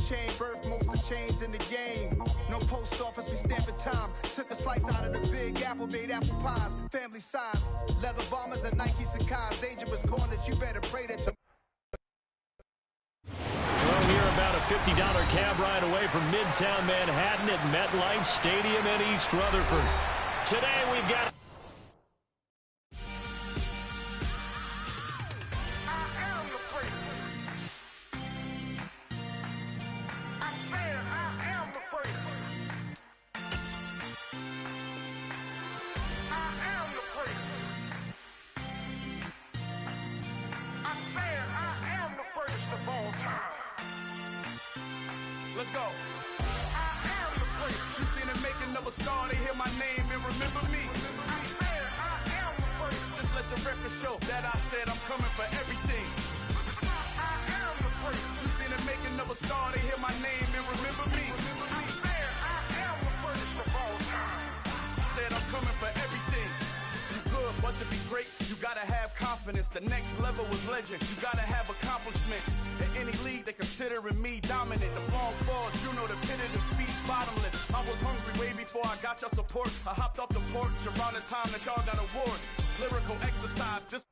chain, birth most of chains in the game. No post office, we stamping time. Took a slice out of the big apple, made apple pies. Family size, leather bombers and Nike Sacai's. Dangerous corners, you better pray that to. Well, we're about a $50 cab ride away from Midtown Manhattan at MetLife Stadium in East Rutherford. Today we've got... Let's go. I am the prince. You seen it making of a star, they hear my name and remember me. I am the prince. Just let the record show that I said I'm coming for everything. I am the prince. You seen it making of a star, they hear my name and remember me. I am the prince of all time. Said I'm coming for everything. You good, but to be great, you gotta have confidence. The next level was legend. You gotta have accomplishments. In any league, they considering me dominant. The long falls, you know the pit of defeat, bottomless. I was hungry way before I got your support. I hopped off the porch around the time that y'all got awards. Lyrical exercise. This.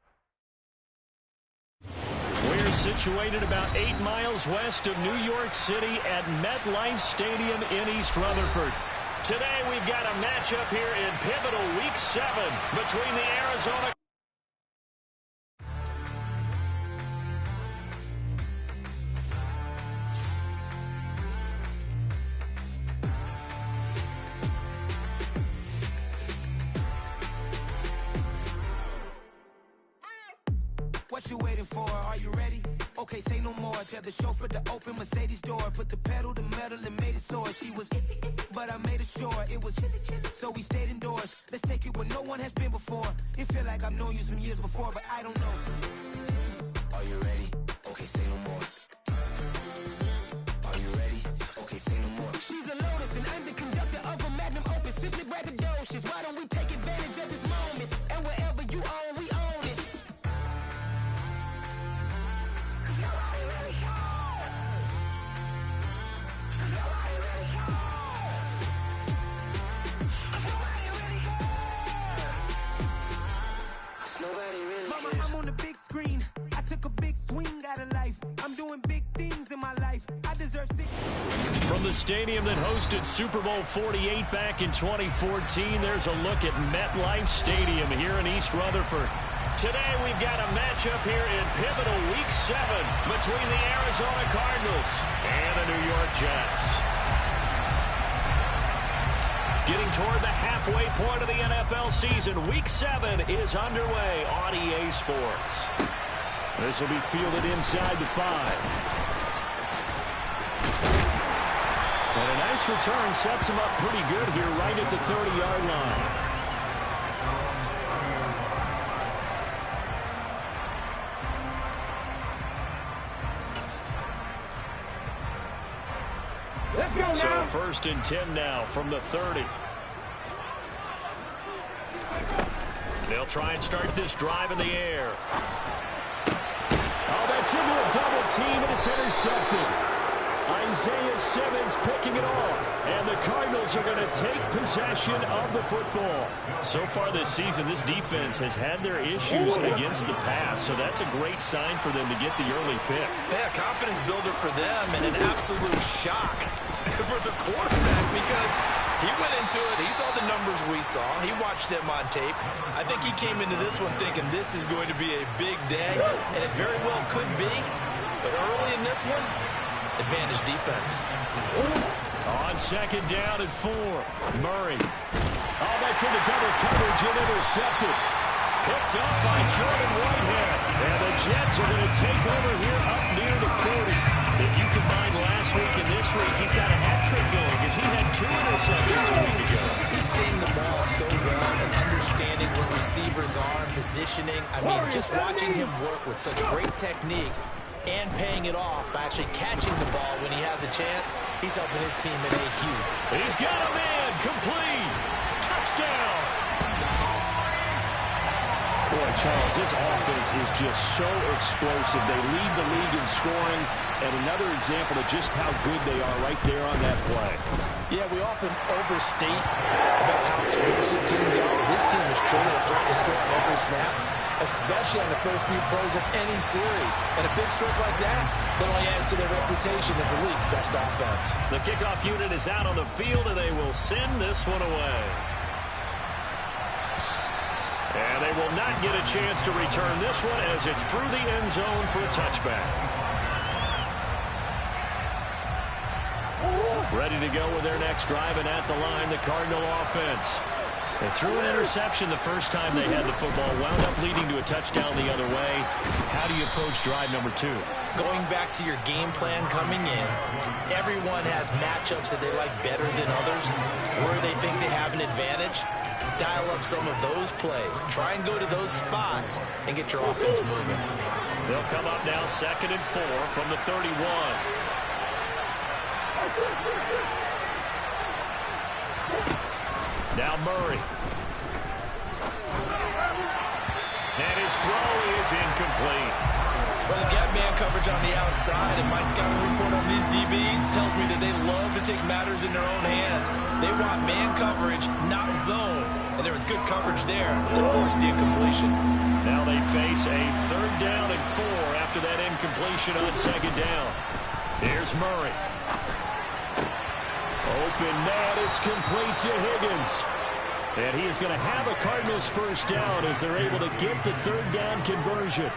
We're situated about 8 miles west of New York City at MetLife Stadium in East Rutherford. Today we've got a matchup here in pivotal Week 7 between the Arizona... What you waiting for? Are you ready? Okay, say no more. Tell the chauffeur to open Mercedes door. Put the pedal to metal and made it soar. She was, but I made it sure it was. So we stayed indoors. Let's take it where no one has been before. It feel like I've known you some years before, but I don't know. Are you ready? Okay, say no more. Are you ready? Okay, say no more. She's a Lotus and I'm the conductor of a Magnum Opus. Simply braggadocious. Why don't we take advantage of this moment? And wherever you own, we own it. Mama, I'm on the big screen. I took a big swing out of life. I'm doing big things in my life. I deserve 6. From the stadium that hosted Super Bowl 48 back in 2014, there's a look at MetLife Stadium here in East Rutherford. Today we've got a matchup here in pivotal Week 7 between the Arizona Cardinals and the New York Jets. Getting toward the halfway point of the NFL season, Week 7 is underway on EA Sports. This will be fielded inside the 5. And a nice return sets him up pretty good here right at the 30-yard line. Let's go now. So first and 10 now from the 30. They'll try and start this drive in the air. Oh, that's into a double team, and it's intercepted. Isaiah Simmons picking it off. And the Cardinals are going to take possession of the football. So far this season, this defense has had their issues against the pass, so that's a great sign for them to get the early pick. Yeah, confidence builder for them and an absolute shock for the quarterback because he went into it. He saw the numbers we saw. He watched them on tape. I think he came into this one thinking this is going to be a big day, and it very well could be. But early in this one, advantage defense. On second down and 4, Murray. Oh, that's into double coverage and intercepted. Picked up by Jordan Whitehead. And the Jets are going to take over here up near the 40. If you combine last week and this week, he's got a hat trick going because he had 2 interceptions a week ago. He's seeing the ball so well and understanding where receivers are, positioning. I mean, just watching him work with such great technique and paying it off by actually catching the ball when he has a chance, he's helping his team in a huge. He's got a man, complete, touchdown. Boy, Charles, this offense is just so explosive. They lead the league in scoring. and another example of just how good they are right there on that play. Yeah, we often overstate about how explosive teams are. This team is truly a threat to score on every snap, especially on the first few plays of any series. And a big stroke like that only adds to their reputation as the league's best offense. The kickoff unit is out on the field, and they will send this one away. And they will not get a chance to return this one as it's through the end zone for a touchback. Ready to go with their next drive, and at the line, the Cardinal offense. They threw an interception the first time they had the football, wound up leading to a touchdown the other way. How do you approach drive number 2? Going back to your game plan coming in, everyone has matchups that they like better than others. Where they think they have an advantage, dial up some of those plays. Try and go to those spots and get your offense moving. They'll come up now 2nd and 4 from the 31. Now Murray. And his throw is incomplete. Well, they've got man coverage on the outside, and my scouting report on these DBs tells me that they love to take matters in their own hands. They want man coverage, not zone, and there was good coverage there that forced the incompletion. Now they face a 3rd down and 4 after that incompletion on 2nd down. Here's Murray. Open man, it's complete to Higgins. And he is going to have a Cardinals first down as they're able to get the 3rd down conversion.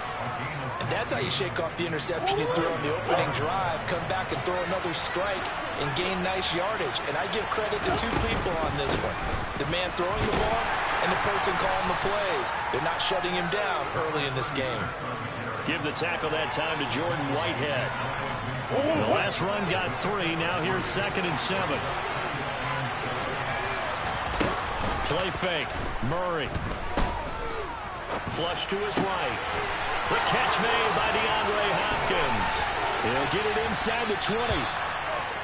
And that's how you shake off the interception you threw on the opening drive, come back and throw another strike and gain nice yardage. And I give credit to 2 people on this one. The man throwing the ball and the person calling the plays. They're not shutting him down early in this game. Give the tackle that time to Jordan Whitehead. The last run got 3. Now here's 2nd and 7. Play fake. Murray. Flush to his right. The catch made by DeAndre Hopkins. He'll get it inside the 20.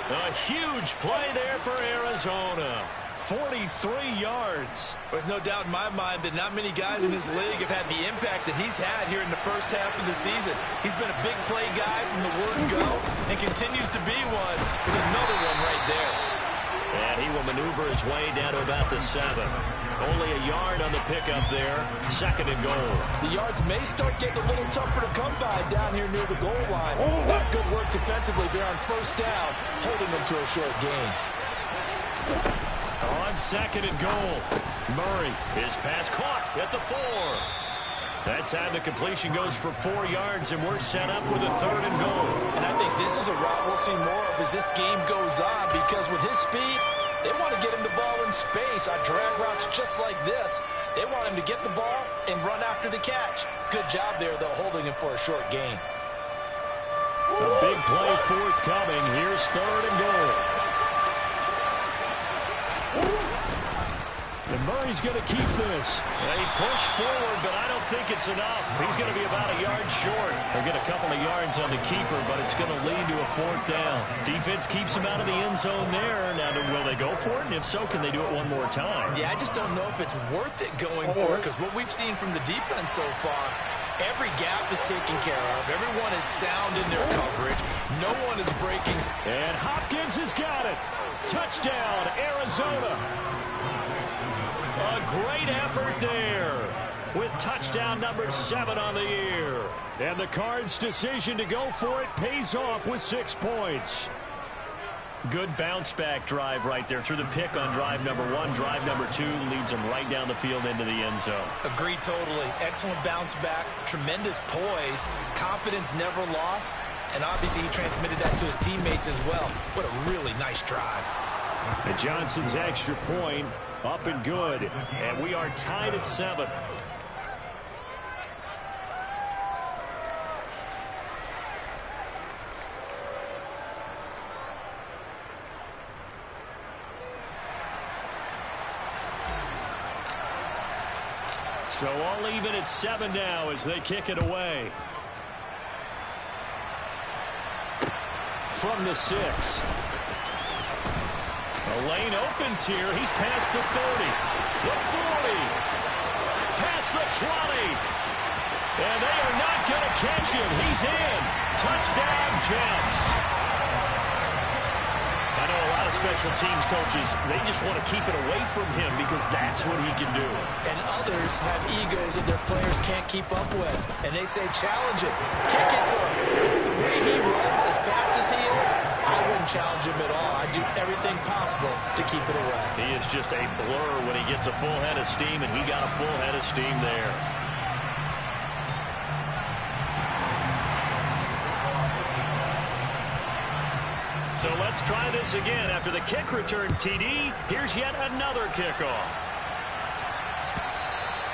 A huge play there for Arizona. 43 yards. There's no doubt in my mind that not many guys in this league have had the impact that he's had here in the first half of the season. He's been a big play guy from the word go and continues to be one with another one right there. And he will maneuver his way down to about the 7. Only a yard on the pickup there. 2nd and goal. The yards may start getting a little tougher to come by down here near the goal line. That's good work defensively there on 1st down, holding them to a short gain. On 2nd and goal. Murray, his pass caught at the 4. That time the completion goes for 4 yards, and we're set up with a 3rd and goal. And I think this is a route we'll see more of as this game goes on, because with his speed, they want to get him the ball in space on drag routes just like this. They want him to get the ball and run after the catch. Good job there, though, holding him for a short gain. A big play forthcoming. Here's 3rd and goal. And Murray's going to keep this. And he pushed forward, but I don't think it's enough. He's going to be about a yard short. They'll get a couple of yards on the keeper, but it's going to lead to a 4th down. Defense keeps him out of the end zone there. Now, will they go for it? And if so, can they do it one more time? Yeah, I just don't know if it's worth it going for it, because what we've seen from the defense so far, every gap is taken care of. Everyone is sound in their coverage. No one is breaking. And Hopkins has got it. Touchdown, Arizona. A great effort there with touchdown number 7 on the year. And the Cards' decision to go for it pays off with 6 points. Good bounce-back drive right there through the pick on drive number 1. Drive number 2 leads them right down the field into the end zone. Agree totally. Excellent bounce-back, tremendous poise, confidence never lost, and obviously he transmitted that to his teammates as well. What a really nice drive. And Johnson's extra point up and good, and we are tied at 7. So all even at 7 now as they kick it away. From the 6. The lane opens here. He's past the 30. The 40. Past the 20. And they are not going to catch him. He's in. Touchdown, Jets. I know a lot of special teams coaches, they just want to keep it away from him because that's what he can do. And others have egos that their players can't keep up with. And they say, challenge it. Kick it to him. The way he runs, as fast as he is, I wouldn't challenge him at all. I'd do everything possible to keep it away. He is just a blur when he gets a full head of steam, and he got a full head of steam there. So let's try this again. After the kick return TD, here's yet another kickoff.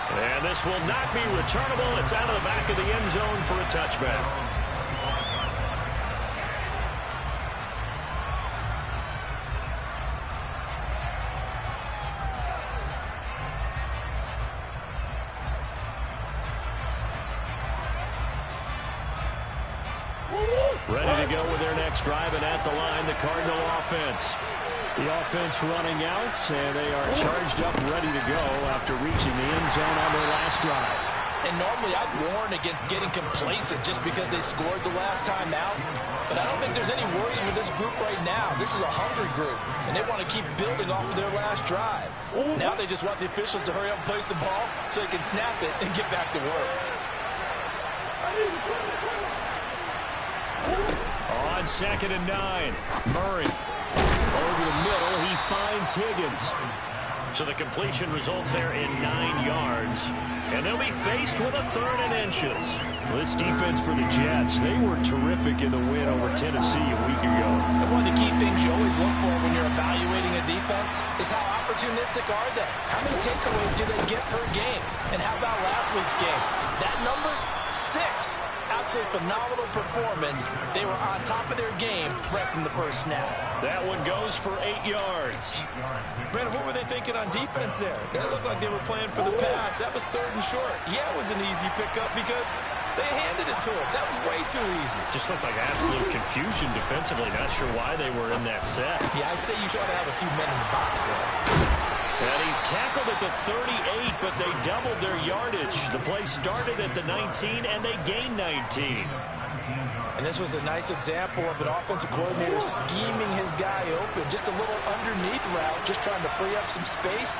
And this will not be returnable. It's out of the back of the end zone for a touchback. Ready to go with their next drive, and at the line, the Cardinal offense. The offense running out, and they are charged up, ready to go after reaching the end zone on their last drive. And normally I'd warn against getting complacent just because they scored the last time out. But I don't think there's any worries with this group right now. This is a hungry group, and they want to keep building off of their last drive. Now they just want the officials to hurry up and place the ball so they can snap it and get back to work. On 2nd and 9, Murray. Over the middle, he finds Higgins. So the completion results there in 9 yards. And they'll be faced with a 3rd and inches. This defense for the Jets, they were terrific in the win over Tennessee a week ago. And one of the key things you always look for when you're evaluating a defense is how opportunistic are they? How many takeaways do they get per game? And how about last week's game? That number, 6. Absolutely phenomenal performance. They were on top of their game right from the first snap. That one goes for 8 yards. Brandon, what were they thinking on defense there? That looked like they were playing for the pass. That was 3rd and short. Yeah, it was an easy pickup because they handed it to him. That was way too easy. Just looked like absolute confusion defensively. Not sure why they were in that set. Yeah, I'd say you should have a few men in the box there. And he's tackled at the 38, but they doubled their yardage. The play started at the 19, and they gained 19. And this was a nice example of an offensive coordinator scheming his guy open. Just a little underneath route, just trying to free up some space,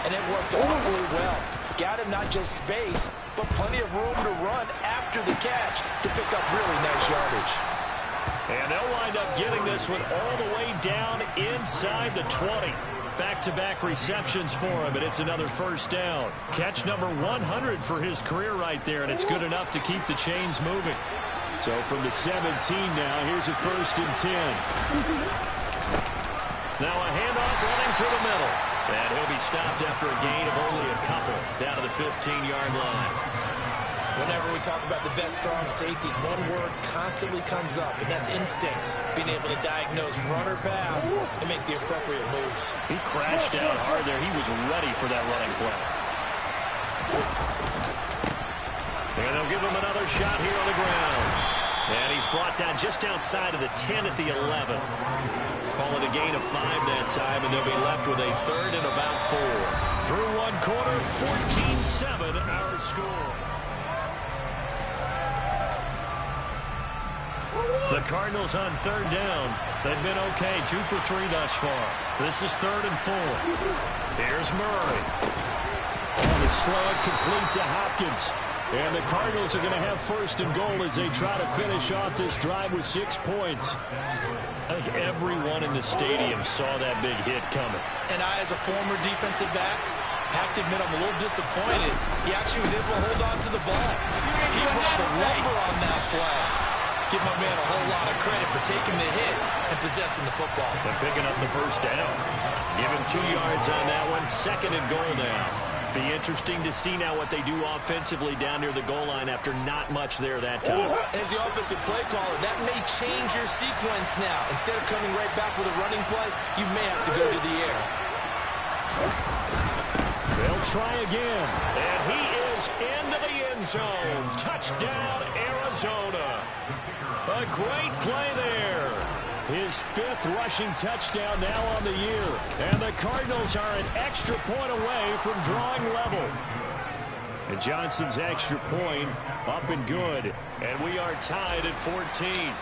and it worked awfully well. Got him not just space, but plenty of room to run after the catch to pick up really nice yardage. And they'll wind up getting this one all the way down inside the 20. Back-to-back receptions for him, and it's another first down. Catch number 100 for his career right there, and it's good enough to keep the chains moving. So from the 17 now, here's a 1st and 10. Now a handoff running through the middle. And he'll be stopped after a gain of only a couple down to the 15-yard line. Whenever we talk about the best strong safeties, one word constantly comes up, and that's instincts. Being able to diagnose run or pass and make the appropriate moves. He crashed out hard there. He was ready for that running play. And they'll give him another shot here on the ground. And he's brought down just outside of the 10 at the 11. Call it a gain of 5 that time, and they'll be left with a 3rd and about 4. Through one quarter, 14-7 our score. The Cardinals on 3rd down. They've been okay, 2 for 3 thus far. This is 3rd and 4. Here's Murray. And the slug complete to Hopkins. And the Cardinals are going to have 1st and goal as they try to finish off this drive with 6 points. I think everyone in the stadium saw that big hit coming. And I, as a former defensive back, have to admit I'm a little disappointed. He actually was able to hold on to the ball. He brought the lumber on that play. Give my man a whole lot of credit for taking the hit and possessing the football. And picking up the 1st down. Give him 2 yards on that one. 2nd and goal now. Be interesting to see now what they do offensively down near the goal line after not much there that time. As the offensive play caller, that may change your sequence now. Instead of coming right back with a running play, you may have to go to the air. They'll try again. And he is into the end zone. Touchdown, Arizona. A great play there. His 5th rushing touchdown now on the year. And the Cardinals are an extra point away from drawing level. And Johnson's extra point up and good. And we are tied at 14.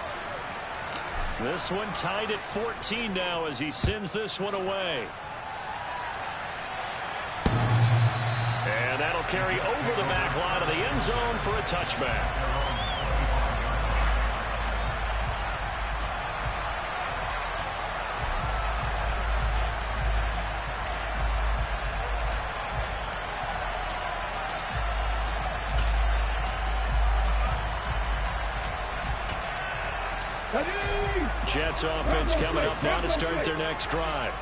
This one tied at 14 now as he sends this one away. And that'll carry over the back line of the end zone for a touchback. Jets offense coming up now to start their next drive.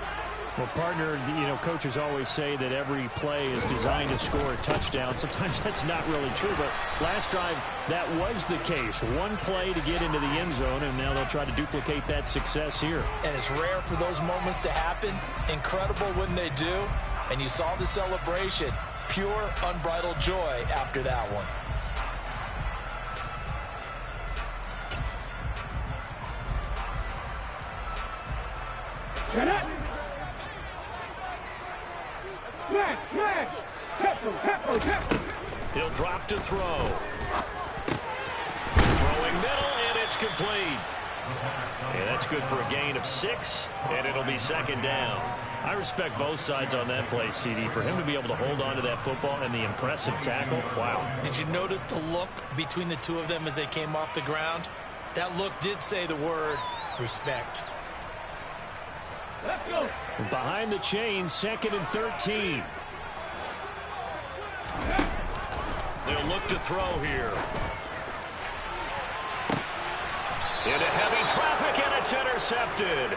Well, partner, coaches always say that every play is designed to score a touchdown. Sometimes that's not really true, but last drive, that was the case. One play to get into the end zone, and now they'll try to duplicate that success here. And it's rare for those moments to happen. Incredible when they do. And you saw the celebration. Pure, unbridled joy after that one. He'll drop to throw. Throwing middle, and it's complete. And that's good for a gain of 6, and it'll be second down. I respect both sides on that play, CD. For him to be able to hold on to that football and the impressive tackle, wow. Did you notice the look between the two of them as they came off the ground? That look did say the word respect. Let's go. Behind the chain, 2nd and 13. They'll look to throw here. Into heavy traffic, and it's intercepted.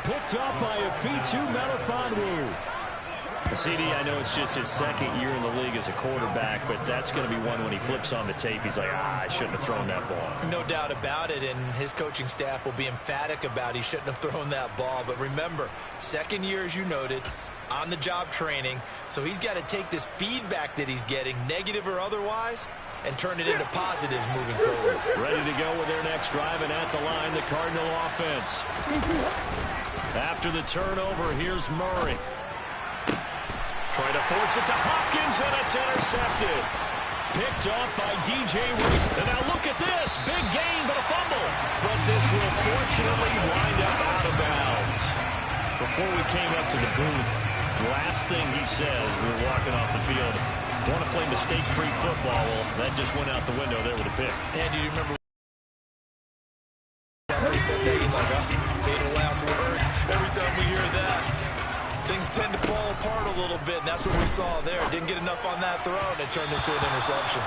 Picked up by Afitu Melifonwu. CD, I know it's just his 2nd year in the league as a quarterback, but that's going to be one when he flips on the tape. He's like, I shouldn't have thrown that ball. No doubt about it, and his coaching staff will be emphatic about he shouldn't have thrown that ball. But remember, 2nd year, as you noted, on-the-job training, so he's got to take this feedback that he's getting, negative or otherwise, and turn it into positives moving forward. Ready to go with their next drive, and at the line, the Cardinal offense. After the turnover, here's Murray. Trying to force it to Hopkins, and it's intercepted. Picked off by DJ Reed. And now look at this. Big gain, but a fumble. But this will fortunately wind up out of bounds. Before we came up to the booth, last thing he said as we were walking off the field, want to play mistake-free football. Well, that just went out the window there with a pick. And do you remember that he said that? Like, fatal last words. Every time we hear that, things tend to fall apart a little bit, and that's what we saw there. Didn't get enough on that throw, and it turned into an interception.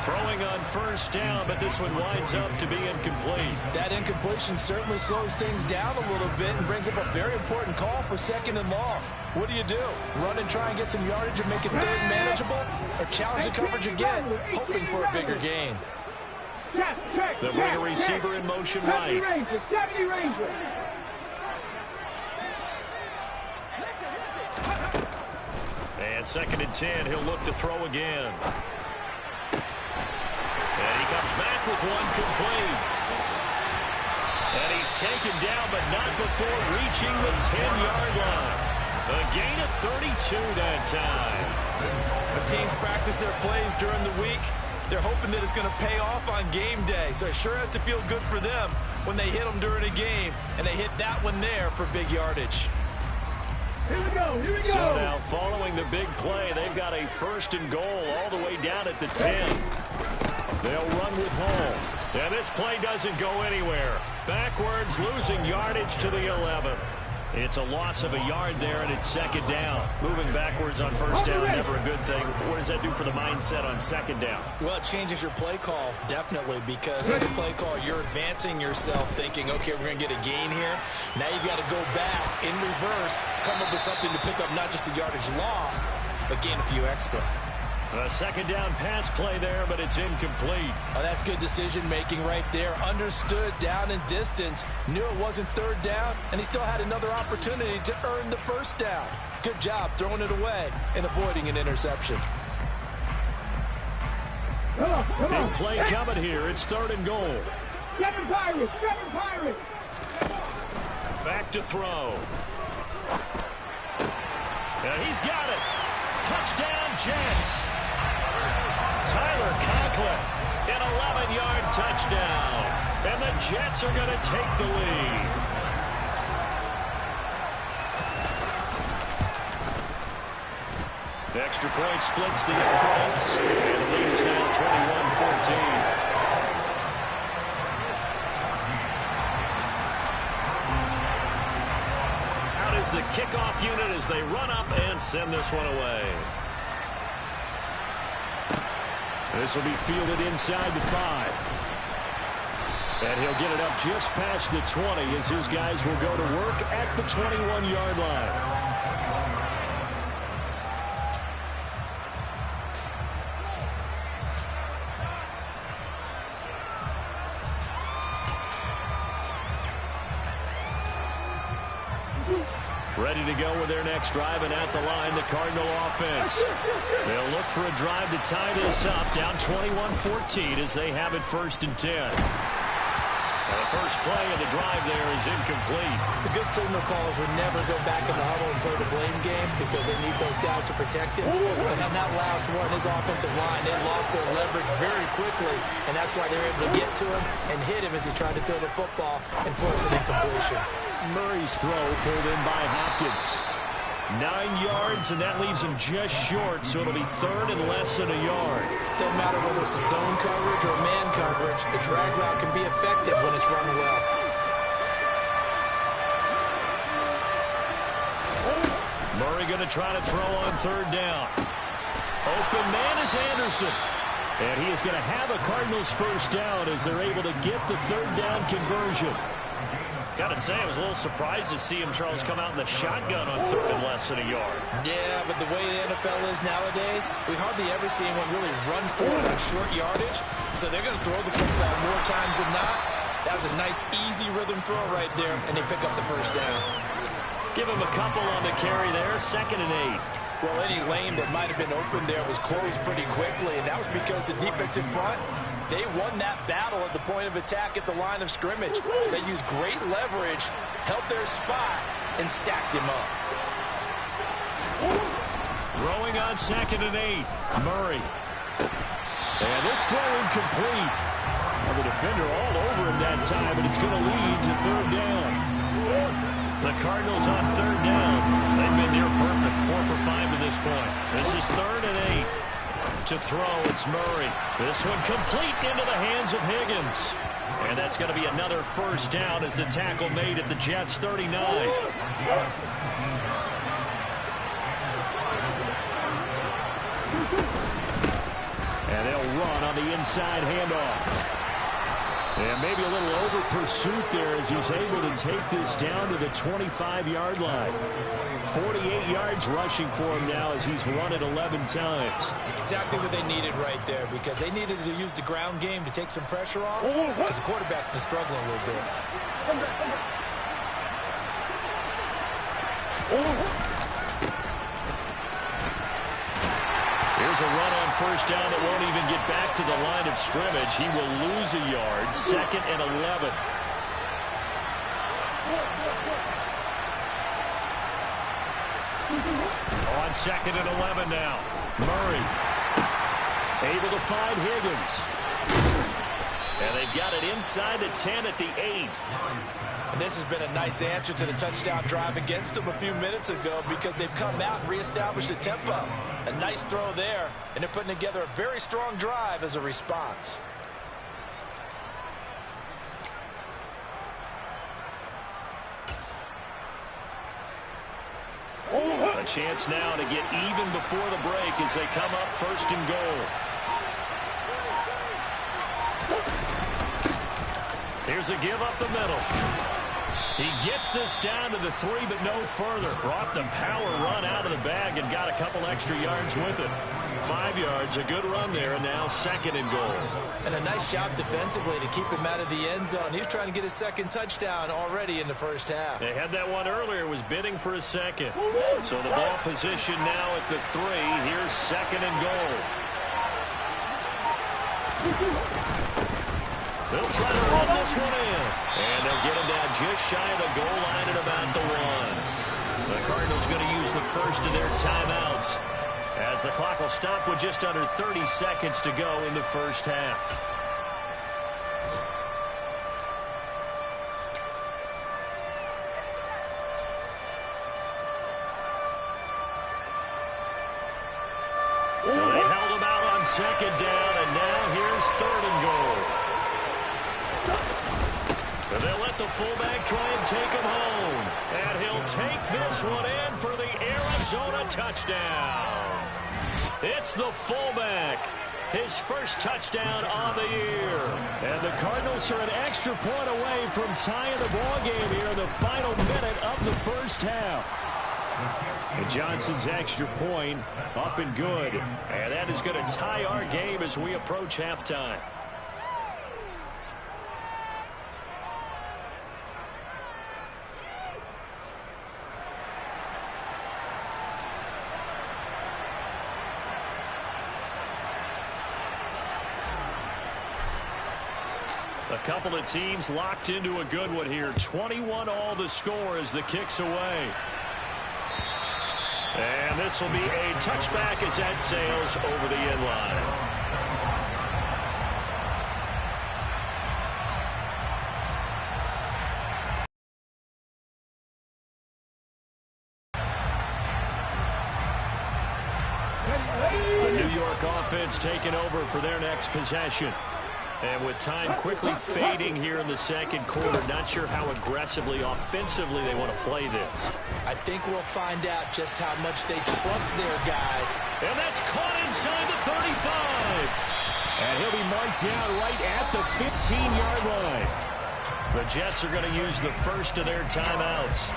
Throwing on first down, but this one winds up to be incomplete. That incompletion certainly slows things down a little bit and brings up a very important call for 2nd and long. What do? Run and try and get some yardage and make it 3rd manageable? Or challenge the coverage again, hoping for a bigger gain? They'll bring a receiver in motion right. And 2nd and 10, he'll look to throw again. And he comes back with one complete. And he's taken down, but not before reaching the 10-yard line. A gain of 32 that time. The teams practice their plays during the week. They're hoping that it's going to pay off on game day. So it sure has to feel good for them when they hit them during a game. And they hit that one there for big yardage. Here we go. So now following the big play, they've got a 1st and goal all the way down at the 10. They'll run with home. And this play doesn't go anywhere. Backwards, losing yardage to the 11. It's a loss of a yard there, and it's 2nd down. Moving backwards on first down, never a good thing. What does that do for the mindset on 2nd down? Well, it changes your play call, definitely, because as a play call, you're advancing yourself, thinking, okay, we're going to get a gain here. Now you've got to go back in reverse, come up with something to pick up not just the yardage lost, but gain a few extra. A 2nd down pass play there, but it's incomplete. Oh, that's good decision-making right there. Understood down and distance. Knew it wasn't 3rd down, and he still had another opportunity to earn the 1st down. Good job throwing it away and avoiding an interception. Big play coming here. It's 3rd and goal. Seven Pirates. Back to throw. And he's got it. Touchdown, Jets. Tyler Conklin, an 11-yard touchdown. And the Jets are going to take the lead. The extra point splits the opponents. And the lead is now 21-14. The kickoff unit as they run up and send this one away. This will be fielded inside the 5. And he'll get it up just past the 20 as his guys will go to work at the 21-yard line. Ready to go with their next drive, and at the line, the Cardinal offense. They'll look for a drive to tie this up, down 21-14 as they have it 1st and 10. And the first play of the drive there is incomplete. The good signal callers would never go back in the huddle and play the blame game because they need those guys to protect him. But on that last one, his offensive line, they lost their leverage very quickly, and that's why they were able to get to him and hit him as he tried to throw the football and force an incompletion. Murray's throw pulled in by Hopkins. 9 yards, and that leaves him just short, so it'll be 3rd and less than a yard. Don't matter whether it's a zone coverage or man coverage, the drag route can be effective when it's run well. Murray going to try to throw on 3rd down. Open man is Anderson. And he is going to have a Cardinals 1st down as they're able to get the 3rd down conversion. Got to say, I was a little surprised to see him, Charles, come out in the shotgun on 3rd and less than a yard. Yeah, but the way the NFL is nowadays, we hardly ever see anyone really run for it on short yardage. So they're going to throw the football more times than not. That was a nice, easy rhythm throw right there, and they pick up the 1st down. Give him a couple on the carry there, 2nd and 8. Well, any lane that might have been open there was closed pretty quickly, and that was because the defensive front, they won that battle at the point of attack at the line of scrimmage. They used great leverage, held their spot, and stacked him up. Throwing on 2nd and 8, Murray. And this throw incomplete. Well, the defender all over him that time, and it's going to lead to 3rd down. The Cardinals on 3rd down. They've been near perfect, 4 for 5 to this point. This is 3rd and 8. To throw, it's Murray. This one complete into the hands of Higgins. And that's going to be another 1st down as the tackle made at the Jets' 39. And they'll run on the inside handoff. And maybe a little over pursuit there as he's able to take this down to the 25-yard line. 48 yards rushing for him now as he's run it 11 times. Exactly what they needed right there, because they needed to use the ground game to take some pressure off, because the quarterback's been struggling a little bit. Here's a run on 1st down that won't even get back to the line of scrimmage. He will lose a yard. 2nd and 11. On 2nd and 11 now. Murray able to find Higgins. And they've got it inside the 10 at the 8. And this has been a nice answer to the touchdown drive against them a few minutes ago, because they've come out and reestablished the tempo. A nice throw there, and they're putting together a very strong drive as a response. A chance now to get even before the break as they come up 1st and goal. Here's a give up the middle. He gets this down to the 3, but no further. Brought the power run out of the bag and got a couple extra yards with it. 5 yards, a good run there, and now 2nd and goal. And a nice job defensively to keep him out of the end zone. He was trying to get his 2nd touchdown already in the 1st half. They had that one earlier, was bidding for a 2nd. So the ball position now at the 3. Here's 2nd and goal. They'll try to run this one in. And they'll get him down just shy of the goal line at about the 1. The Cardinals going to use the first of their timeouts. As the clock will stop with just under 30 seconds to go in the first half. Well, they held him out on second down, and now here's third and goal. And they'll let the fullback try and take him home. And he'll take this one in for the Arizona touchdown. It's the fullback. His first touchdown on the year. And the Cardinals are an extra point away from tying the ball game here in the final minute of the first half. And Johnson's extra point up and good. And that is going to tie our game as we approach halftime. A couple of teams locked into a good one here. 21 all the score as the kick's away. And this will be a touchback as that sails over the end line. The New York offense taking over for their next possession. And with time quickly fading here in the second quarter, not sure how aggressively, offensively they want to play this. I think we'll find out just how much they trust their guys. And that's caught inside the 35. And he'll be marked down right at the 15-yard line. The Jets are going to use the first of their timeouts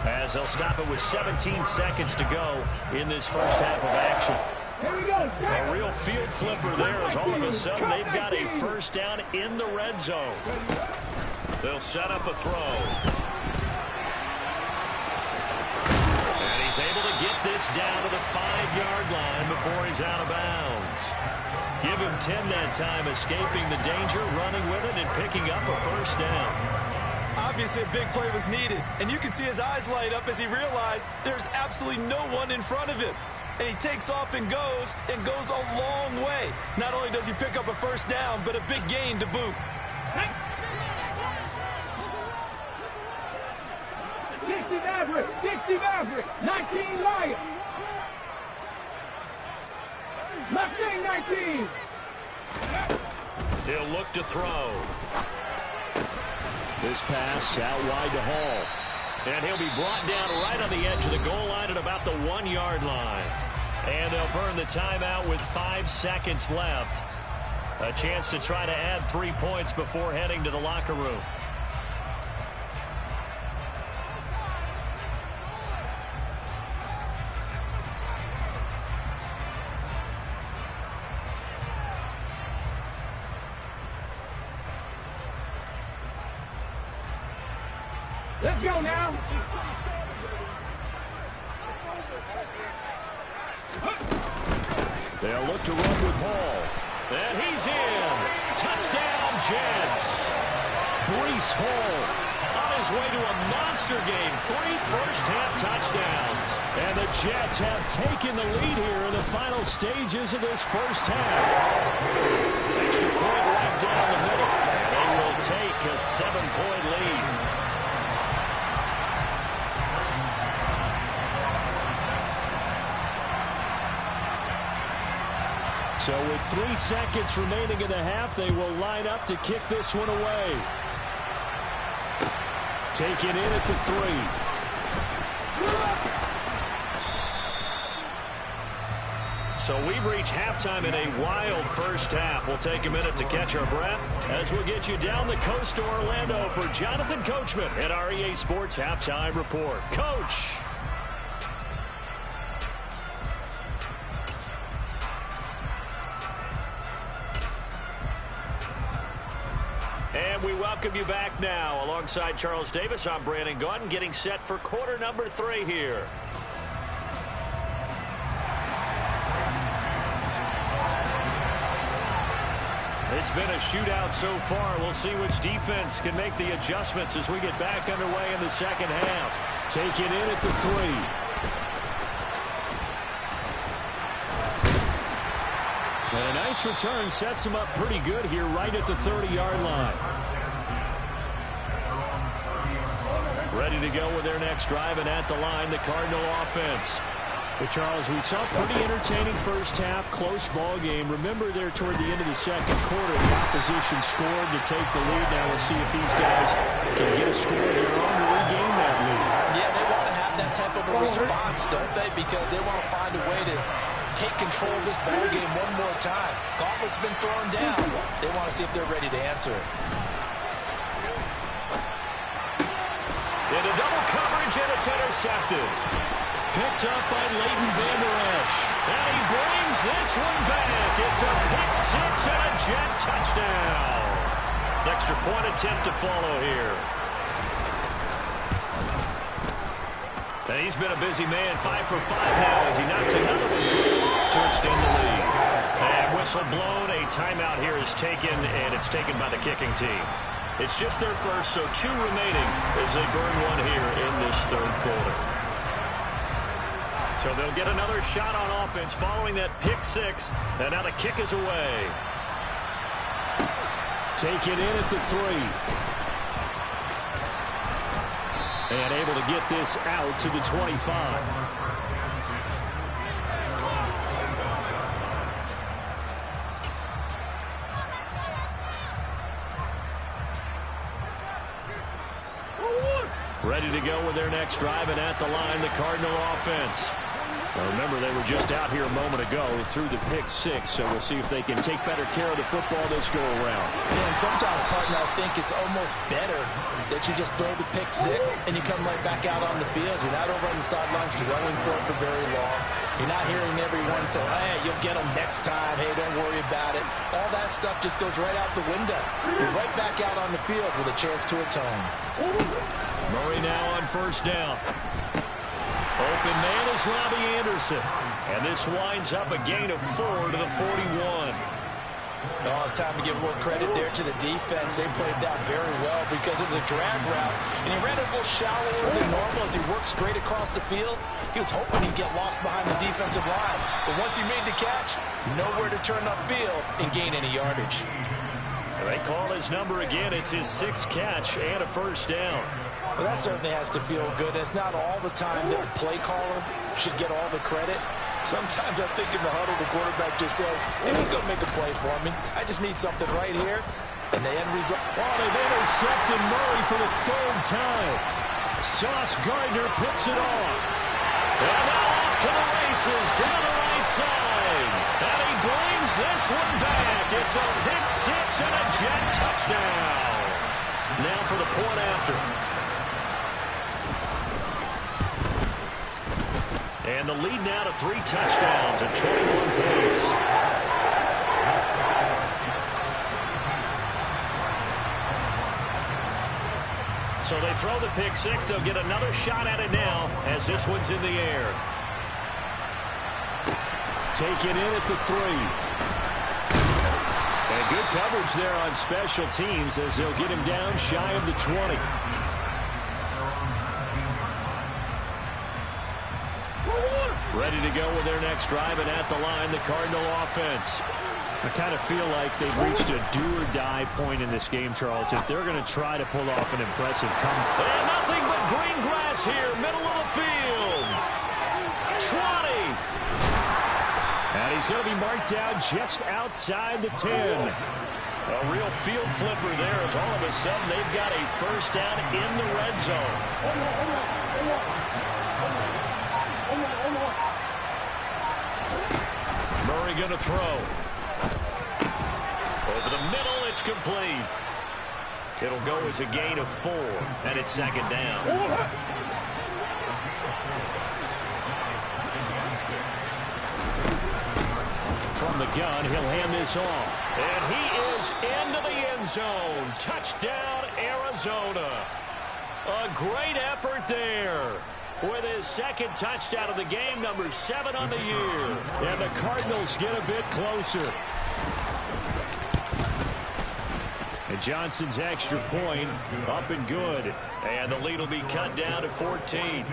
as they'll stop it with 17 seconds to go in this first half of action. A real field flipper there as all of a sudden they've got a first down in the red zone. They'll set up a throw. And he's able to get this down to the 5-yard line before he's out of bounds. Give him 10 that time, escaping the danger, running with it, and picking up a first down. Obviously, a big play was needed, and you can see his eyes light up as he realized there's absolutely no one in front of him. And he takes off and goes a long way. Not only does he pick up a first down, but a big gain to boot. 60 Maverick, 19 Lions. Left wing 19. He'll look to throw. This pass out wide to Hall. And he'll be brought down right on the edge of the goal line at about the 1-yard line. And they'll burn the timeout with 5 seconds left. A chance to try to add 3 points before heading to the locker room. Let's go now. They'll look to run with Hall. And he's in. Touchdown, Jets. Breece Hall On his way to a monster game. 3 first-half touchdowns. And the Jets have taken the lead here in the final stages of this first half. Extra point right down the middle. They will take a 7-point lead. So with 3 seconds remaining in the half, they will line up to kick this one away. Taken in at the 3. So we've reached halftime in a wild first half. We'll take a minute to catch our breath as we'll get you down the coast to Orlando for Jonathan Coachman at our EA Sports Halftime Report. Coach. And we welcome you back now. Alongside Charles Davis, I'm Brandon Gaudin, getting set for quarter number 3 here. It's been a shootout so far. We'll see which defense can make the adjustments as we get back underway in the second half. Taken in at the 3. And a nice return sets him up pretty good here right at the 30-yard line. Ready to go with their next drive, and at the line, the Cardinal offense. Well, Charles, we saw a pretty entertaining first half, close ball game. Remember there toward the end of the second quarter, the opposition scored to take the lead. Now we'll see if these guys can get a score of their own to regain that lead. Yeah, they want to have that type of a response, don't they? Because they want to find a way to take control of this ball game one more time. Gauntlet's been thrown down. They want to see if they're ready to answer it. Into double coverage, and it's intercepted. Picked up by Leighton Vander Esch. And he brings this one back. It's a pick six and a Jet touchdown. An extra point attempt to follow here. And he's been a busy man, 5 for 5 now as he knocks another one through to extend the lead. And whistle blown, a timeout here is taken, and it's taken by the kicking team. It's just their first, so 2 remaining as they burn one here in this third quarter. So they'll get another shot on offense following that pick six, and now the kick is away. Take it in at the 3. And able to get this out to the 25. Ready to go with their next drive, and at the line, the Cardinal offense. Now remember, they were just out here a moment ago through the pick six, so we'll see if they can take better care of the football this go-around. Yeah, and sometimes, partner, I think it's almost better that you just throw the pick six and you come right back out on the field. You're not over on the sidelines dwelling for it for very long. You're not hearing everyone say, hey, you'll get them next time. Hey, don't worry about it. All that stuff just goes right out the window. You're right back out on the field with a chance to atone. Murray now on first down. Open man is Robbie Anderson. And this winds up a gain of 4 to the 41. Oh, it's time to give a little credit there to the defense. They played that very well because it was a drag route. And he ran it a little shallower than normal as he worked straight across the field. He was hoping he'd get lost behind the defensive line. But once he made the catch, nowhere to turn upfield and gain any yardage. They call his number again. It's his 6th catch and a first down. Well, that certainly has to feel good. It's not all the time that the play caller should get all the credit. Sometimes I think in the huddle, the quarterback just says, hey, who's going to make a play for me? I just need something right here. And the end result. Oh, they've intercepted Murray for the 3rd time. Sauce Gardner picks it off. And now off to the races down the right side. And he brings this one back. It's a pick six and a Jet touchdown. Now for the point after. And the lead now to 3 touchdowns and 21 points. So they throw the pick six. They'll get another shot at it now as this one's in the air. Take it in at the 3. And good coverage there on special teams as they'll get him down shy of the 20. Ready to go with their next drive, and at the line, the Cardinal offense. I kind of feel like they've reached a do-or-die point in this game, Charles, if they're going to try to pull off an impressive comeback. And nothing but green grass here, middle of the field. 20. And he's going to be marked down just outside the 10. A real field flipper there as all of a sudden they've got a first down in the red zone. Murray going to throw. Over the middle, it's complete. It'll go as a gain of 4, and it's 2nd down. From the gun, he'll hand this off. And he is into the end zone. Touchdown, Arizona. A great effort there. With his 2nd touchdown of the game, number 7 on the year. And the Cardinals get a bit closer. And Johnson's extra point up and good. And the lead will be cut down to 14.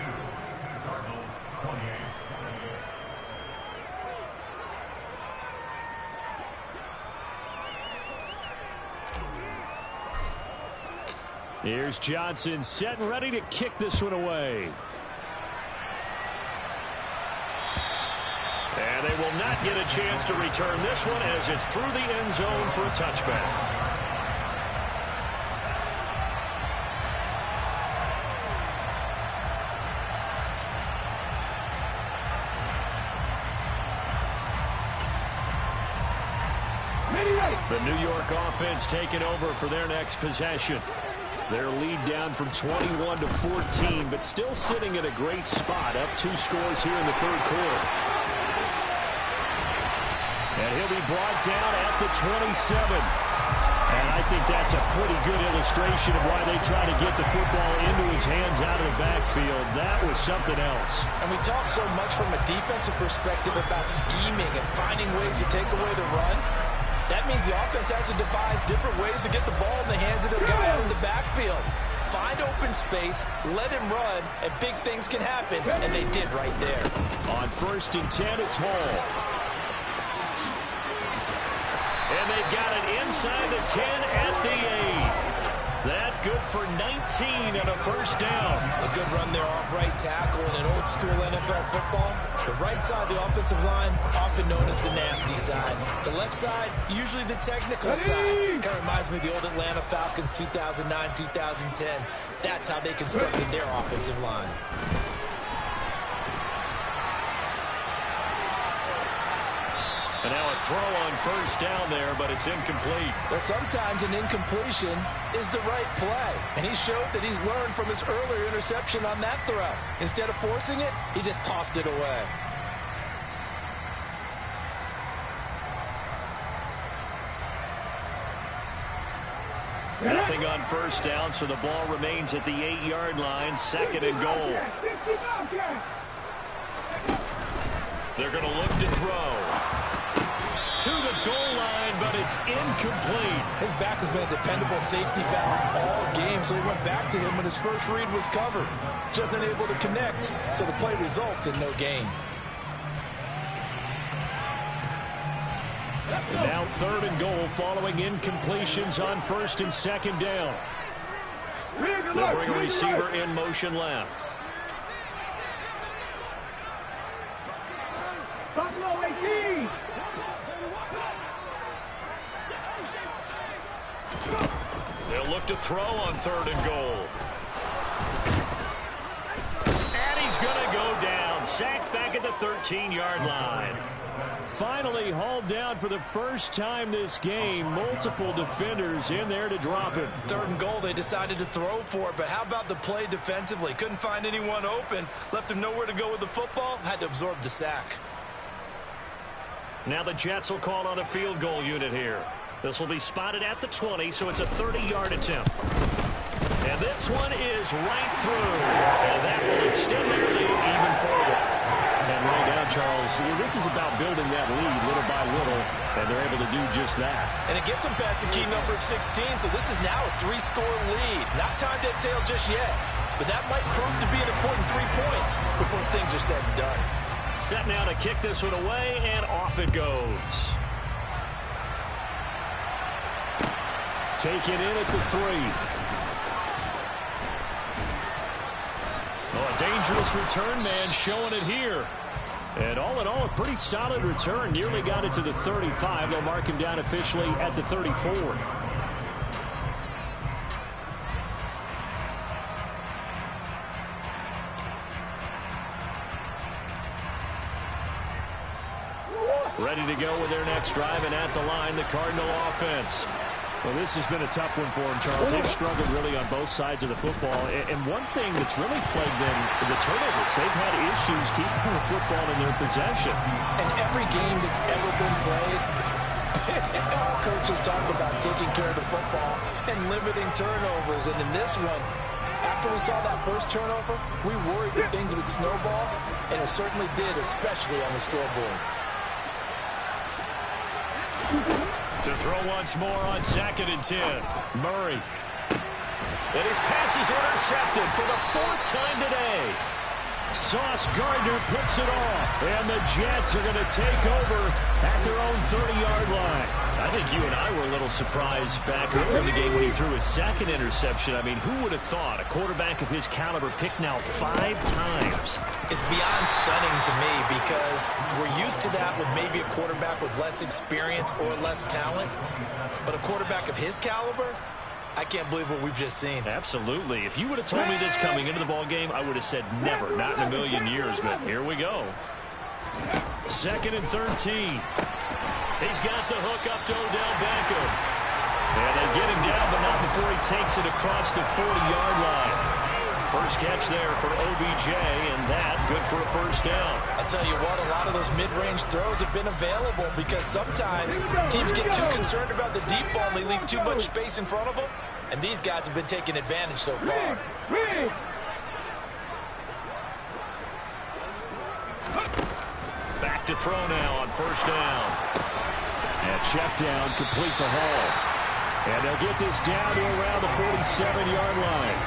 Here's Johnson set and ready to kick this one away. And they will not get a chance to return this one as it's through the end zone for a touchback. The New York offense taking over for their next possession. Their lead down from 21 to 14, but still sitting at a great spot, up 2 scores here in the third quarter. And he'll be brought down at the 27. And I think that's a pretty good illustration of why they try to get the football into his hands out of the backfield. That was something else. And we talk so much from a defensive perspective about scheming and finding ways to take away the run. That means the offense has to devise different ways to get the ball in the hands of their guy out of the backfield. Find open space, let him run, and big things can happen, and they did right there. On 1st and 10, it's Hall. And they've got it inside the 10 at the 8. That good for 19 and a first down. A good run there off right tackle in an old school NFL football. The right side of the offensive line, often known as the nasty side. The left side, usually the technical side. Kind of reminds me of the old Atlanta Falcons 2009-2010. That's how they constructed their offensive line. And now a throw on 1st down there, but it's incomplete. Well, sometimes an incompletion is the right play. And he showed that he's learned from his earlier interception on that throw. Instead of forcing it, he just tossed it away. Nothing on 1st down, so the ball remains at the 8-yard line, 2nd and goal. They're going to look to throw. To the goal line, but it's incomplete. His back has been a dependable safety valve all game, so he went back to him when his first read was covered. Just unable to connect, so the play results in no gain. And now 3rd and goal following incompletions on 1st and 2nd down. They'll bring a receiver in motion left. Buffalo 18. They'll look to throw on 3rd and goal. And he's going to go down. Sacked back at the 13-yard line. Finally hauled down for the first time this game. Multiple defenders in there to drop him. 3rd and goal, they decided to throw for it, but how about the play defensively? Couldn't find anyone open. Left him nowhere to go with the football. Had to absorb the sack. Now the Jets will call on a field goal unit here. This will be spotted at the 20, so it's a 30-yard attempt. And this one is right through. And that will extend their lead even further. And right now, Charles, this is about building that lead little by little, and they're able to do just that. And it gets them past the key number of 16, so this is now a 3-score lead. Not time to exhale just yet, but that might prove to be an important 3 points before things are said and done. Set now to kick this one away, and off it goes. Taken in at the 3. Oh, a dangerous return man showing it here. And all in all, a pretty solid return. Nearly got it to the 35. They'll mark him down officially at the 34. Ready to go with their next drive, and at the line, the Cardinal offense. Well, this has been a tough one for them, Charles. They've struggled really on both sides of the football. And one thing that's really plagued them, the turnovers. They've had issues keeping the football in their possession. And every game that's ever been played, all coaches talk about taking care of the football and limiting turnovers. And in this one, after we saw that first turnover, we worried that things would snowball, and it certainly did, especially on the scoreboard. To throw once more on 2nd and 10. Murray. And his pass is intercepted for the 4th time today. Sauce Gardner picks it off. And the Jets are going to take over at their own 30-yard line. I think you and I were a little surprised back earlier in the game when he threw his second interception. I mean, who would have thought a quarterback of his caliber picked now 5 times? It's beyond stunning to me because we're used to that with maybe a quarterback with less experience or less talent. But a quarterback of his caliber, I can't believe what we've just seen. Absolutely. If you would have told me this coming into the ball game, I would have said never, not in a million years. But here we go. 2nd and 13. He's got the hook up to Odell Beckham. And they get him down, but not before he takes it across the 40-yard line. First catch there for OBJ, and that good for a first down. I'll tell you what, a lot of those mid-range throws have been available because sometimes teams get too concerned about the deep ball and they leave too much space in front of them, and these guys have been taking advantage so far. Back to throw now on first down. And check down, complete to Hall. And they'll get this down to around the 47-yard line.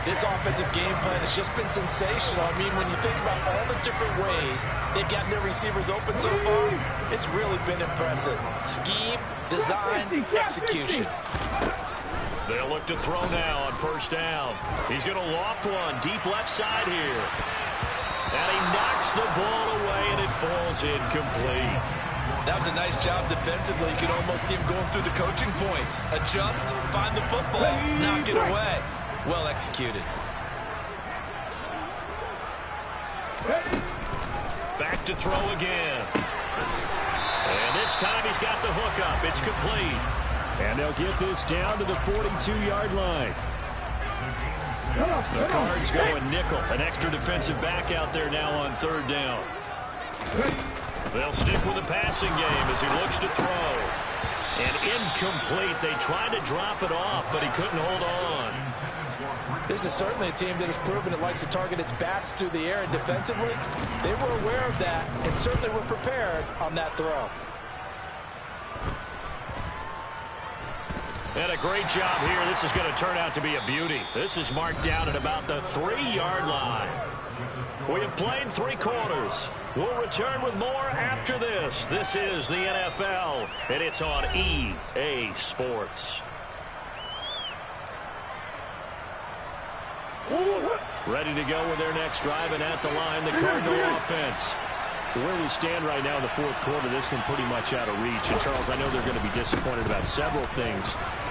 This offensive game plan has just been sensational. I mean, when you think about all the different ways they've gotten their receivers open so far, it's really been impressive. Scheme, design, execution. They'll look to throw now on first down. He's going to loft one deep left side here. And he knocks the ball away, and it falls incomplete. That was a nice job defensively. You could almost see him going through the coaching points. Adjust, find the football, knock it away. Well executed. Back to throw again. And this time he's got the hook up. It's complete. And they'll get this down to the 42-yard line. The Cards going nickel. An extra defensive back out there now on 3rd down. They'll stick with the passing game as he looks to throw. And incomplete. They tried to drop it off, but he couldn't hold on. This is certainly a team that has proven it likes to target its backs through the air, and defensively, they were aware of that and certainly were prepared on that throw. And a great job here. This is going to turn out to be a beauty. This is marked down at about the 3-yard line. We have played 3 quarters. We'll return with more after this. This is the NFL, and it's on EA Sports. Ready to go with their next drive, and at the line, the Cardinal offense. Where we stand right now in the 4th quarter, this one pretty much out of reach. And, Charles, I know they're going to be disappointed about several things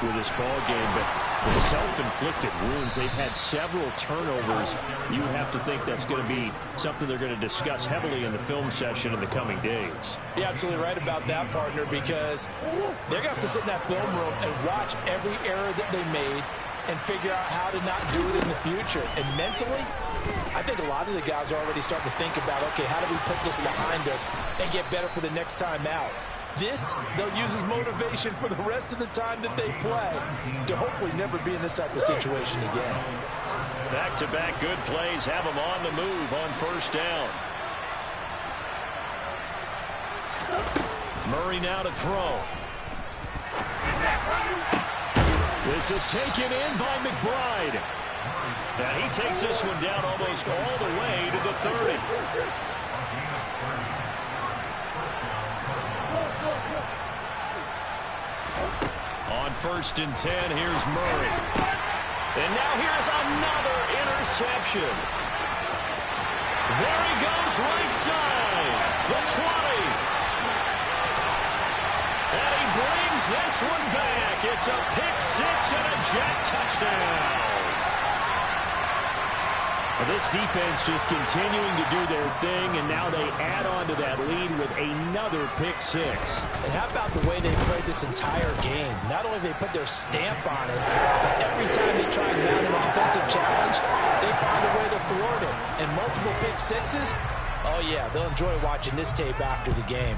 with this ball game, but the self-inflicted wounds, they've had several turnovers. You have to think that's going to be something they're going to discuss heavily in the film session in the coming days. You're absolutely right about that, partner, because they're going to have to sit in that film room and watch every error that they made and figure out how to not do it in the future. And mentally, I think a lot of the guys are already starting to think about, okay, how do we put this behind us and get better for the next time out? This, they'll use as motivation for the rest of the time that they play to hopefully never be in this type of situation again. Back-to-back good plays have them on the move on first down. Murray now to throw. This is taken in by McBride. Now he takes this one down almost all the way to the 30. On 1st and 10, here's Murray. And now here's another interception. There he goes right side. The 20. And he brings this one back. It's a pick-6 and a jet touchdown. This defense just continuing to do their thing, and now they add on to that lead with another pick-6. And how about the way they played this entire game? Not only they put their stamp on it, but every time they try and mount an offensive challenge, they find a way to thwart it. And multiple pick-6s, oh yeah, they'll enjoy watching this tape after the game.